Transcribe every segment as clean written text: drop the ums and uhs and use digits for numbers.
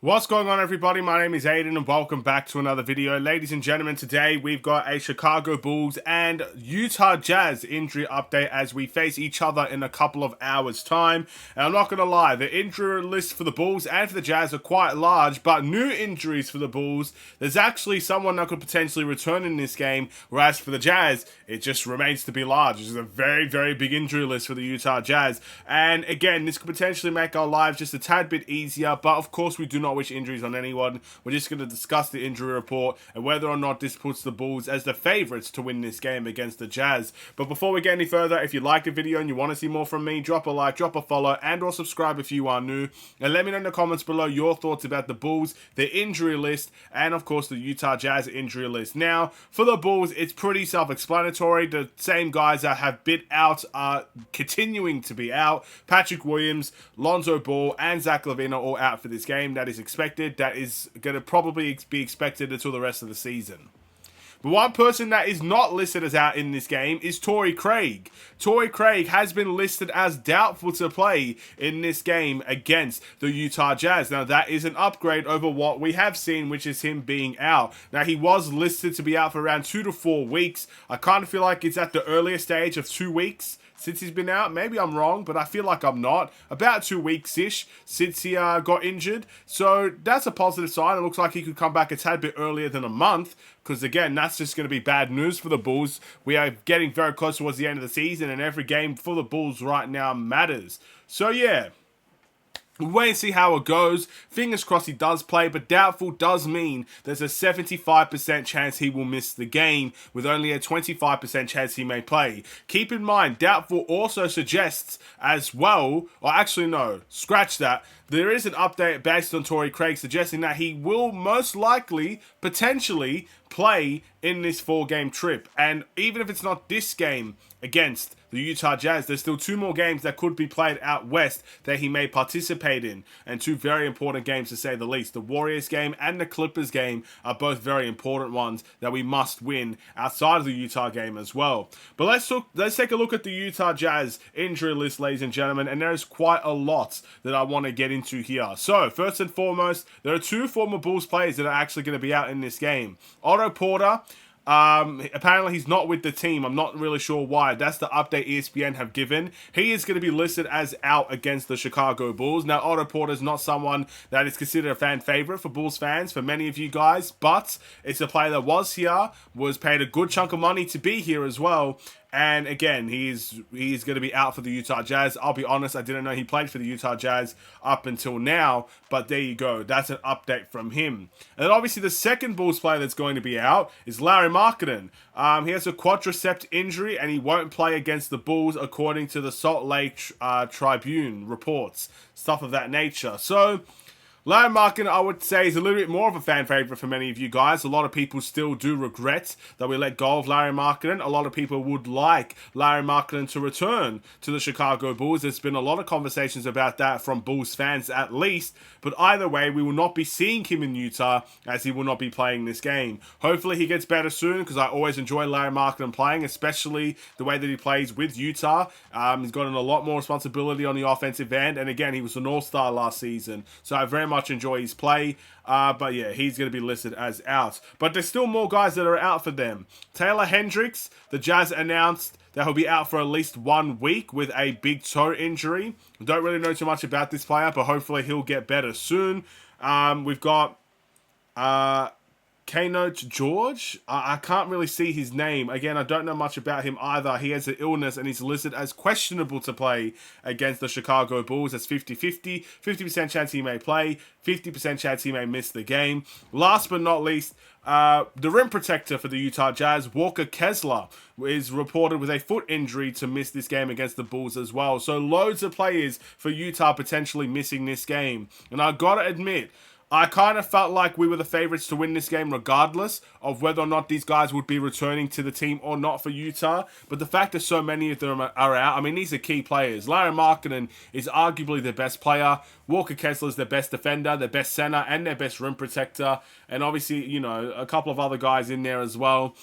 What's going on, everybody? My name is Aiden and welcome back to another video. Ladies and gentlemen, today we've got a Chicago Bulls and Utah Jazz injury update as we face each other in a couple of hours time. And I'm not going to lie, the injury list for the Bulls and for the Jazz are quite large, but new injuries for the Bulls, there's actually someone that could potentially return in this game, whereas for the Jazz, it just remains to be large. This is a very, very big injury list for the Utah Jazz. And again, this could potentially make our lives just a tad bit easier, but of course we do not wish injuries on anyone. We're just going to discuss the injury report and whether or not this puts the Bulls as the favourites to win this game against the Jazz. But before we get any further, if you like the video and you want to see more from me, drop a like, drop a follow, and or subscribe if you are new. And let me know in the comments below your thoughts about the Bulls, the injury list, and of course the Utah Jazz injury list. Now, for the Bulls, it's pretty self-explanatory. The same guys that have been out are continuing to be out. Patrick Williams, Lonzo Ball, and Zach LaVine are all out for this game. That is expected. That is going to probably be expected until the rest of the season. But one person that is not listed as out in this game is Torrey Craig. Torrey Craig has been listed as doubtful to play in this game against the Utah Jazz. Now, that is an upgrade over what we have seen, which is him being out. Now, he was listed to be out for around 2 to 4 weeks. I kind of feel like it's at the earlier stage of 2 weeks since he's been out. Maybe I'm wrong, but I feel like I'm not. About 2 weeks-ish since he got injured. So that's a positive sign. It looks like he could come back a tad bit earlier than a month, because again, that's just going to be bad news for the Bulls. We are getting very close towards the end of the season, and every game for the Bulls right now matters. So yeah, we'll wait and see how it goes. Fingers crossed he does play, but doubtful does mean there's a 75% chance he will miss the game, with only a 25% chance he may play. Keep in mind, doubtful also suggests as well, or actually no, scratch that. There is an update based on Torrey Craig suggesting that he will most likely, potentially, play in this 4-game trip. And even if it's not this game against the Utah Jazz, there's still 2 more games that could be played out west that he may participate in. And 2 very important games to say the least. The Warriors game and the Clippers game are both very important ones that we must win outside of the Utah game as well. But let's take a look at the Utah Jazz injury list, ladies and gentlemen. And there's quite a lot that I want to get into here. So, first and foremost, there are 2 former Bulls players that are actually going to be out in this game. Otto Porter, apparently he's not with the team. I'm not really sure why. That's the update ESPN have given. He is going to be listed as out against the Chicago Bulls. Now, Otto Porter is not someone that is considered a fan favorite for Bulls fans, for many of you guys, but it's a player that was here, was paid a good chunk of money to be here as well. And again, he's going to be out for the Utah Jazz. I'll be honest, I didn't know he played for the Utah Jazz up until now. But there you go. That's an update from him. And then obviously the second Bulls player that's going to be out is Lauri Markkanen. He has a quadricep injury and he won't play against the Bulls according to the Salt Lake Tribune reports. Stuff of that nature. So Lauri Markkanen, I would say, is a little bit more of a fan favorite for many of you guys. A lot of people still do regret that we let go of Lauri Markkanen. A lot of people would like Lauri Markkanen to return to the Chicago Bulls. There's been a lot of conversations about that from Bulls fans at least. But either way, we will not be seeing him in Utah as he will not be playing this game. Hopefully he gets better soon, because I always enjoy Lauri Markkanen playing, especially the way that he plays with Utah. He's gotten a lot more responsibility on the offensive end. And again, he was an all-star last season. So I very much enjoy his play, but yeah, he's going to be listed as out. But there's still more guys that are out for them. Taylor Hendricks, the Jazz announced that he'll be out for at least 1 week with a big toe injury. Don't really know too much about this player, but hopefully he'll get better soon. We've got Keynote George. I can't really see his name. Again, I don't know much about him either. He has an illness and he's listed as questionable to play against the Chicago Bulls. That's 50-50. 50% chance he may play. 50% chance he may miss the game. Last but not least, the rim protector for the Utah Jazz, Walker Kessler, is reported with a foot injury to miss this game against the Bulls as well. So loads of players for Utah potentially missing this game. And I gotta admit, I kind of felt like we were the favorites to win this game regardless of whether or not these guys would be returning to the team or not for Utah. But the fact that so many of them are out, I mean, these are key players. Lauri Markkanen is arguably their best player. Walker Kessler is their best defender, their best center, and their best rim protector. And obviously, you know, a couple of other guys in there as well.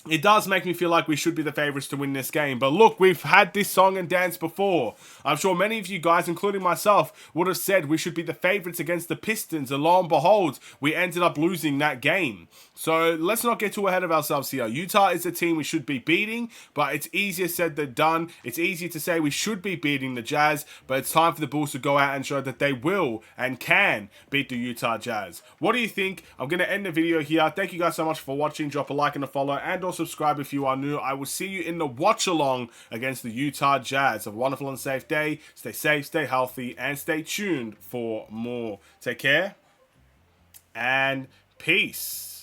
it does make me feel like we should be the favorites to win this game. But look, we've had this song and dance before. I'm sure many of you guys, including myself, would have said we should be the favorites against the Pistons, and lo and behold, we ended up losing that game. So let's not get too ahead of ourselves here. Utah is a team we should be beating, but it's easier said than done. It's easier to say we should be beating the Jazz, but it's time for the Bulls to go out and show that they will and can beat the Utah Jazz. What do you think? I'm going to end the video here. Thank you guys so much for watching. Drop a like and a follow, and also subscribe if you are new. I will see you in the watch along against the Utah Jazz. Have a wonderful and safe day. Stay safe, stay healthy, and stay tuned for more. Take care and peace.